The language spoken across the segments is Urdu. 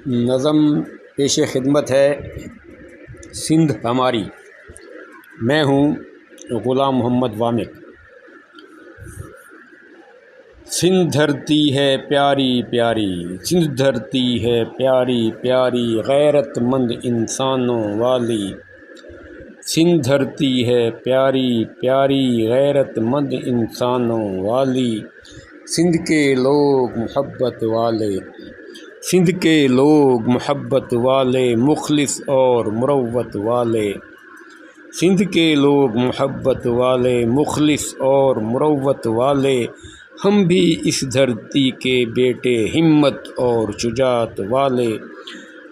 نظم پیش خدمت ہے سندھ ہماری۔ میں ہوں غلام محمد وامق۔ سندھ دھرتی ہے پیاری پیاری، سندھ دھرتی ہے پیاری پیاری، غیرت مند انسانوں والی۔ سندھ دھرتی ہے پیاری پیاری، غیرت مند انسانوں والی۔ سندھ کے لوگ محبت والے، سندھ کے لوگ محبت والے، مخلص اور مروت والے۔ سندھ کے لوگ محبت والے، مخلص اور مروت والے۔ ہم بھی اس دھرتی کے بیٹے، ہمت اور شجاعت والے۔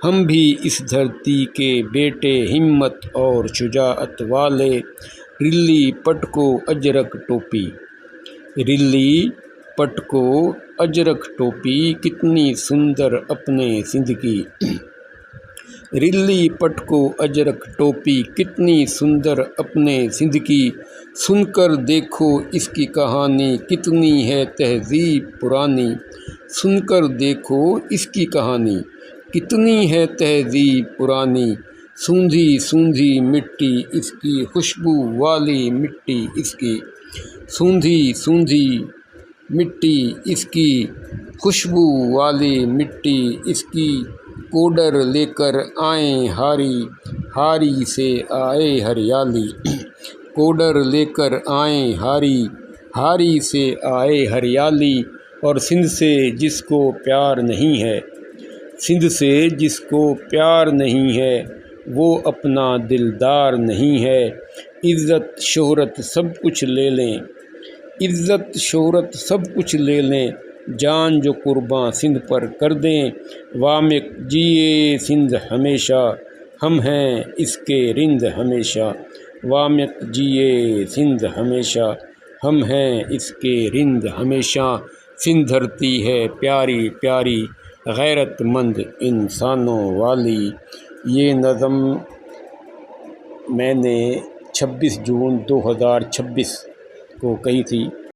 ہم بھی اس دھرتی کے بیٹے، ہمت اور شجاعت والے۔ رلی پٹکو اجرک ٹوپی، رلی پٹکو اجرک ٹوپی، کتنی سندر اپنے سندھ کی۔ رلی پٹکو اجرک ٹوپی، کتنی سندر اپنے سندھ کی۔ سن کر دیکھو اس کی کہانی، کتنی ہے تہذیب پرانی۔ سن کر دیکھو اس کی کہانی، کتنی ہے تہذیب پرانی۔ سوندھی سوندھی مٹی اس کی، خوشبو والی مٹی اس کی۔ سوندھی سوندھی مٹی اس کی، خوشبو والی مٹی اس کی۔ کوڈر لے کر آئیں ہاری، ہاری سے آئے ہریالی۔ کوڈر لے کر آئیں ہاری، ہاری سے آئے ہریالی۔ اور سندھ سے جس کو پیار نہیں ہے، سندھ سے جس کو پیار نہیں ہے، وہ اپنا دلدار نہیں ہے۔ عزت شہرت سب کچھ لے لیں، عزت شہرت سب کچھ لے لیں، جان جو قرباں سندھ پر کر دیں۔ وامق جیے سندھ ہمیشہ، ہم ہیں اس کے رند ہمیشہ۔ وامق جیے سندھ ہمیشہ، ہم ہیں اس کے رند ہمیشہ۔ سندھ دھرتی ہے پیاری پیاری، غیرت مند انسانوں والی۔ یہ نظم میں نے 26 جون 2026 کو کہی تھی۔